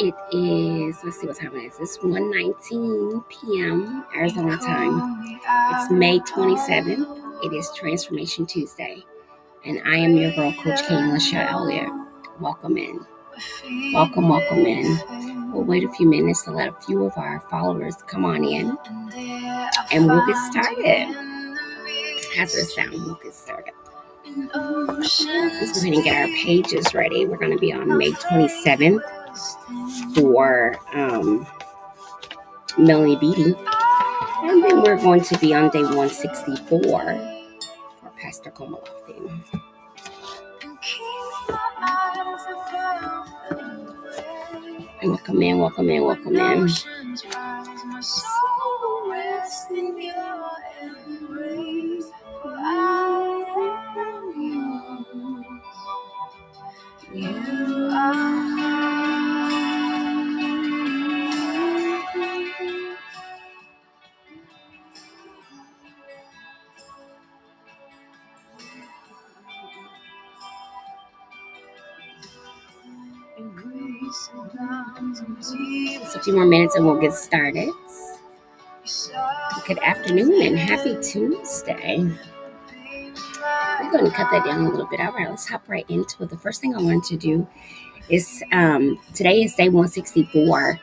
It is, let's see what time it is. It's 1:19 p.m. Arizona time. It's May 27th. It is Transformation Tuesday. And I am your girl, Coach Elliott. Welcome in. Welcome in. We'll wait a few minutes to let a few of our followers come on in. And we'll get started. How's it sound? We'll get started. Let's go ahead and get our pages ready. We're going to be on May 27th for Melanie Beatty. And then we're going to be on day 164 for Pastor Komalafi. Welcome in. Just a few more minutes and we'll get started. Good afternoon and happy Tuesday. We're going to cut that down a little bit. All right, let's hop right into it. The first thing I wanted to do is today is day 164.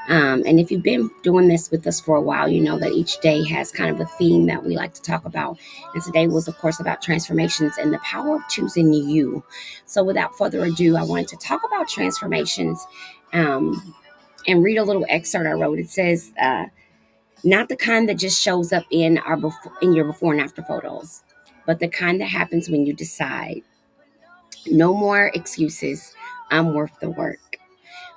And if you've been doing this with us for a while, you know that each day has kind of a theme that we like to talk about. And today was, of course, about transformations and the power of choosing you. So without further ado, I wanted to talk about transformations and read a little excerpt I wrote. It says, not the kind that just shows up in your before and after photos, but the kind that happens when you decide, no more excuses, I'm worth the work.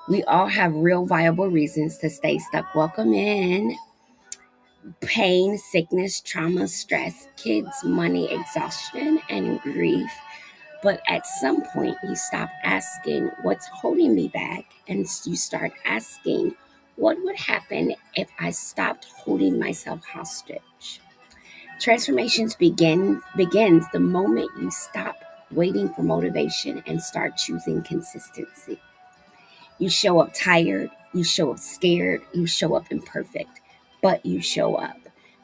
We all have real viable reasons to stay stuck. Welcome in. Pain, sickness, trauma, stress, kids, money, exhaustion, and grief. But at some point, you stop asking, what's holding me back? And you start asking, what would happen if I stopped holding myself hostage? Transformations begins the moment you stop waiting for motivation and start choosing consistency. You show up tired, you show up scared, you show up imperfect, but you show up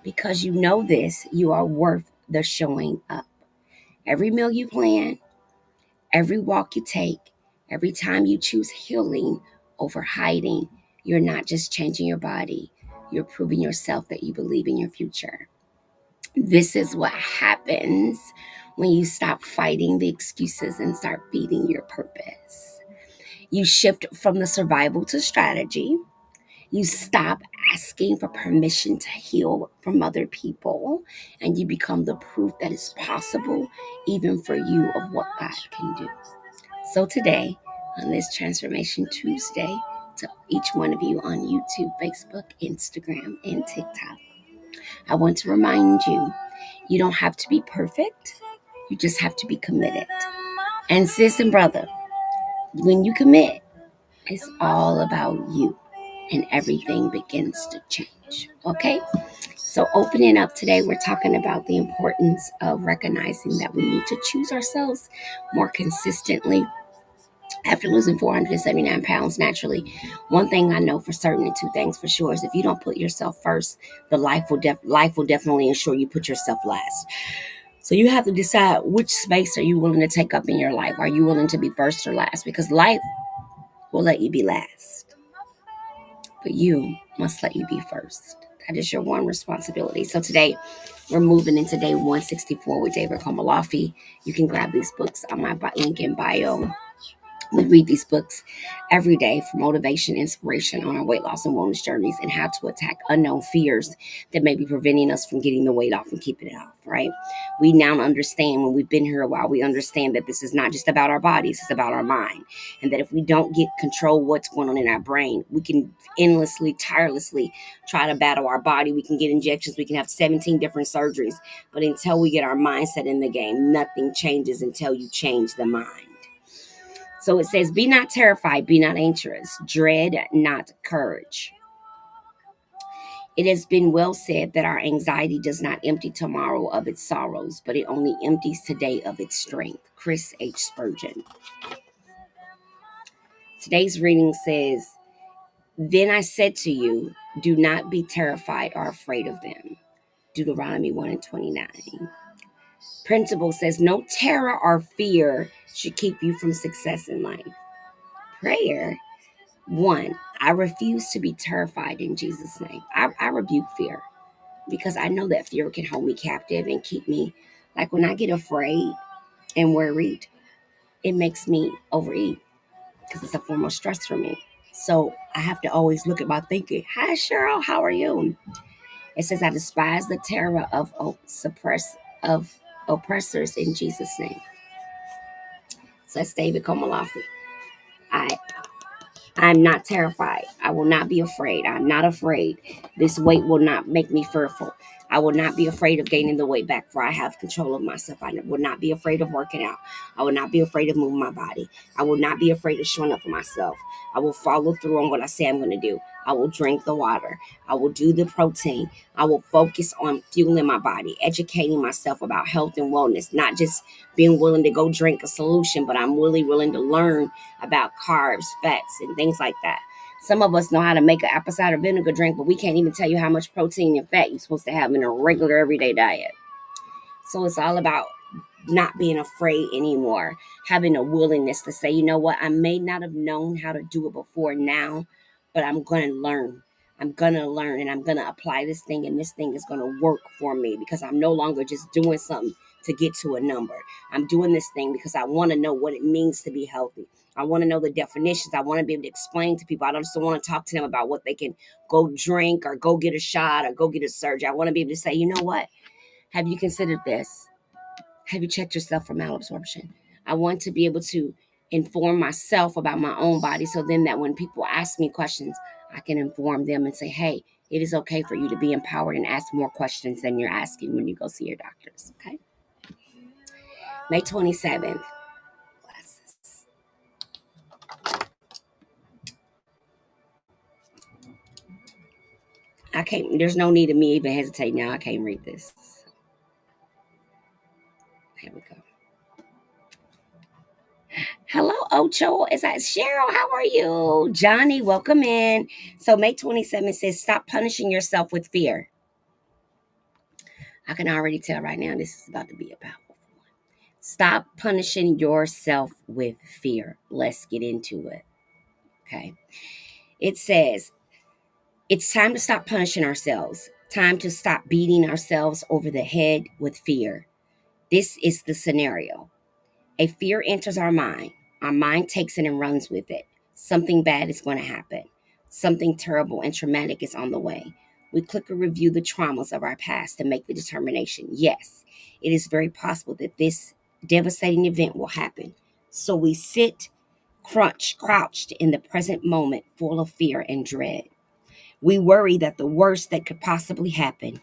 because you know this, you are worth the showing up. Every meal you plan, every walk you take, every time you choose healing over hiding, you're not just changing your body, you're proving yourself that you believe in your future. This is what happens when you stop fighting the excuses and start feeding your purpose. You shift from the survival to strategy. You stop asking for permission to heal from other people, and you become the proof that it's possible, even for you, of what God can do. So today, on this Transformation Tuesday, to each one of you on YouTube, Facebook, Instagram, and TikTok, I want to remind you, you don't have to be perfect. You just have to be committed. And sis and brother, when you commit, it's all about you and everything begins to change. Okay? So opening up today, we're talking about the importance of recognizing that we need to choose ourselves more consistently. After losing 479 pounds naturally, one thing I know for certain and two things for sure is if you don't put yourself first, the life will definitely ensure you put yourself last. So you have to decide which space are you willing to take up in your life. Are you willing to be first or last? Because life will let you be last, but you must let you be first. That is your one responsibility. So today we're moving into day 164 with David Komalafi. You can grab these books on my link in bio. We read these books every day for motivation, inspiration on our weight loss and wellness journeys and how to attack unknown fears that may be preventing us from getting the weight off and keeping it off, right? We now understand, when we've been here a while, we understand that this is not just about our bodies, it's about our mind. And that if we don't get control what's going on in our brain, we can endlessly, tirelessly try to battle our body. We can get injections, we can have 17 different surgeries. But until we get our mindset in the game, nothing changes until you change the mind. So it says, be not terrified, be not anxious, dread not courage. It has been well said that our anxiety does not empty tomorrow of its sorrows, but it only empties today of its strength. Chris H. Spurgeon. Today's reading says, Then I said to you, do not be terrified or afraid of them. Deuteronomy 1 and 29. Principle says no terror or fear should keep you from success in life. Prayer. 1, I refuse to be terrified in Jesus' name. I rebuke fear because I know that fear can hold me captive and keep me. Like when I get afraid and worried, it makes me overeat because it's a form of stress for me. So I have to always look at my thinking. Hi, Cheryl. How are you? It says, I despise the terror of oppressors in Jesus' name. So that's David Komalafi. I I'm not terrified. I will not be afraid. I'm not afraid. This weight will not make me fearful. I will not be afraid of gaining the weight back, for I have control of myself. I will not be afraid of working out. I will not be afraid of moving my body. I will not be afraid of showing up for myself. I will follow through on what I say I'm going to do. I will drink the water. I will do the protein. I will focus on fueling my body, educating myself about health and wellness, not just being willing to go drink a solution, but I'm really willing to learn about carbs, fats, and things like that. Some of us know how to make an apple cider vinegar drink, but we can't even tell you how much protein and fat you're supposed to have in a regular everyday diet. So it's all about not being afraid anymore, having a willingness to say, you know what, I may not have known how to do it before now, but I'm going to learn. I'm going to learn and I'm going to apply this thing, and this thing is going to work for me because I'm no longer just doing something to get to a number. I'm doing this thing because I want to know what it means to be healthy. I want to know the definitions. I want to be able to explain to people. I don't just want to talk to them about what they can go drink or go get a shot or go get a surgery. I want to be able to say, you know what? Have you considered this? Have you checked yourself for malabsorption? I want to be able to inform myself about my own body so then that when people ask me questions, I can inform them and say, hey, it is okay for you to be empowered and ask more questions than you're asking when you go see your doctors. Okay. May 27th. Glasses. I can't, there's no need of me even hesitate now. I can't read this. Here we go. Hello, Ocho. Is that Cheryl? How are you? Johnny, welcome in. So May 27th says, stop punishing yourself with fear. I can already tell right now this is about to be a powerful one. Stop punishing yourself with fear. Let's get into it. Okay. It says, it's time to stop punishing ourselves. Time to stop beating ourselves over the head with fear. This is the scenario. A fear enters our mind. Our mind takes it and runs with it. Something bad is going to happen. Something terrible and traumatic is on the way. We click or review the traumas of our past to make the determination. Yes, it is very possible that this devastating event will happen. So we sit crouched in the present moment, full of fear and dread. We worry that the worst that could possibly happen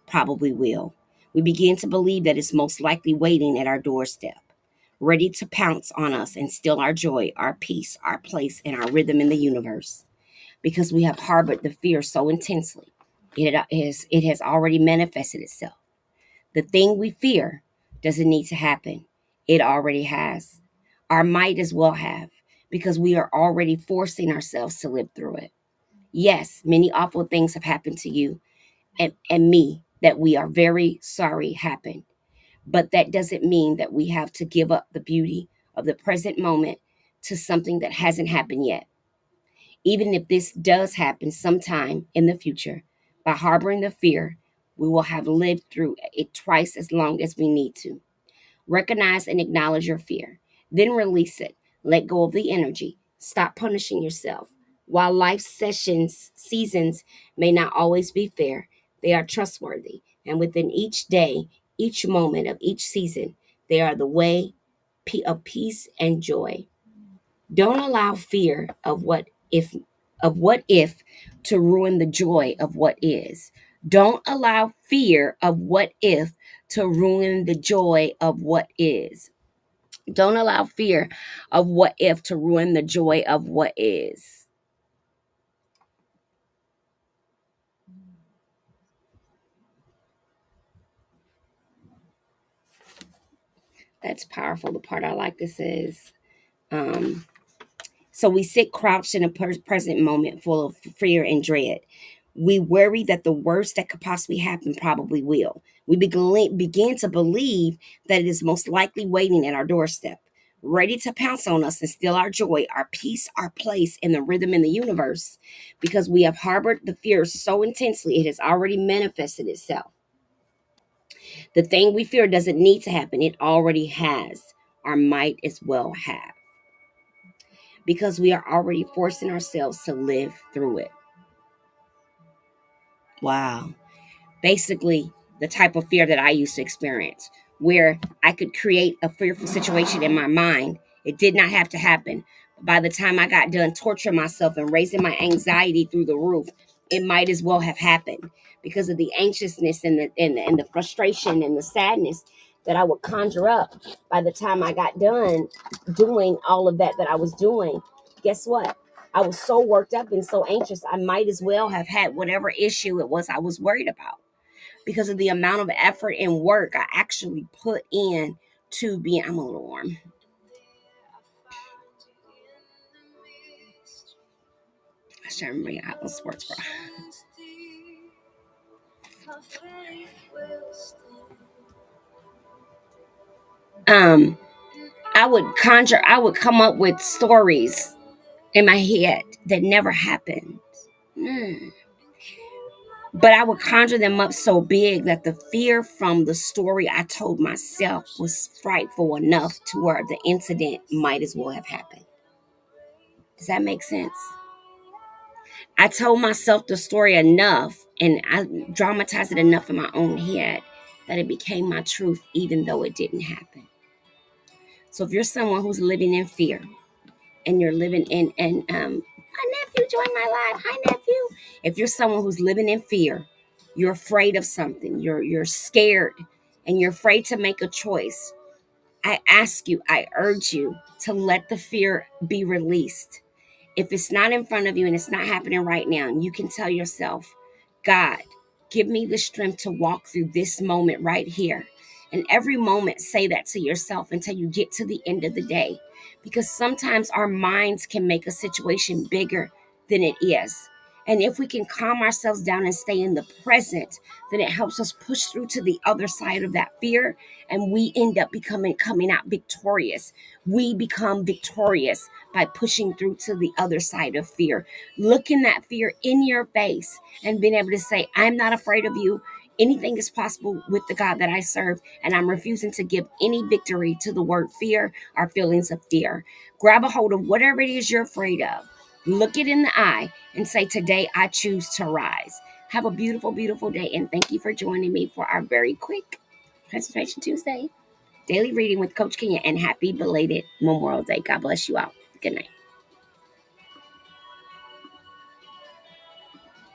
probably will. We begin to believe that it's most likely waiting at our doorstep, ready to pounce on us and steal our joy, our peace, our place, and our rhythm in the universe. Because we have harbored the fear so intensely, it has already manifested itself. The thing we fear doesn't need to happen, it already has. Our might as well have, because we are already forcing ourselves to live through it. Yes, many awful things have happened to you and me that we are very sorry happened. But that doesn't mean that we have to give up the beauty of the present moment to something that hasn't happened yet. Even if this does happen sometime in the future, by harboring the fear, we will have lived through it twice as long as we need to. Recognize and acknowledge your fear, then release it. Let go of the energy. Stop punishing yourself. While life seasons may not always be fair, they are trustworthy. And within each day, each moment of each season, they are the way of peace and joy. Don't allow fear of what if to ruin the joy of what is. Don't allow fear of what if to ruin the joy of what is. Don't allow fear of what if to ruin the joy of what is. That's powerful. The part I like this is, um, So we sit crouched in a present moment full of fear and dread. We worry that the worst that could possibly happen probably will. We begin to believe that it is most likely waiting at our doorstep, ready to pounce on us and steal our joy, our peace, our place in the rhythm in the universe. Because we have harbored the fear so intensely, it has already manifested itself. The thing we fear doesn't need to happen, it already has, or might as well have, because we are already forcing ourselves to live through it. Wow. Basically, the type of fear that I used to experience, where I could create a fearful situation in my mind. It did not have to happen. By the time I got done torturing myself and raising my anxiety through the roof, it might as well have happened because of the anxiousness and the frustration and the sadness that I would conjure up. By the time I got done doing all of that I was doing, guess what? I was so worked up and so anxious, I might as well have had whatever issue it was I was worried about because of the amount of effort and work I actually put in to being. I'm a little warm. I should remember I was sports bra. I would come up with stories in my head that never happened. But I would conjure them up so big that the fear from the story I told myself was frightful enough to where the incident might as well have happened. Does that make sense? I told myself the story enough and I dramatized it enough in my own head that it became my truth, even though it didn't happen. So if you're someone who's living in fear and you're living my nephew joined my life. Hi, nephew. If you're someone who's living in fear, you're afraid of something, you're scared, and you're afraid to make a choice, I urge you to let the fear be released. If it's not in front of you and it's not happening right now, and you can tell yourself, God, give me the strength to walk through this moment right here. And every moment, say that to yourself until you get to the end of the day. Because sometimes our minds can make a situation bigger than it is. And if we can calm ourselves down and stay in the present, then it helps us push through to the other side of that fear. And we end up coming out victorious. We become victorious by pushing through to the other side of fear. Looking that fear in your face and being able to say, I'm not afraid of you. Anything is possible with the God that I serve, and I'm refusing to give any victory to the word fear or feelings of fear. Grab a hold of whatever it is you're afraid of. Look it in the eye and say, today I choose to rise. Have a beautiful, beautiful day, and thank you for joining me for our very quick Transformation Tuesday daily reading with Coach Kenya, and happy belated Memorial Day. God bless you all. Good night.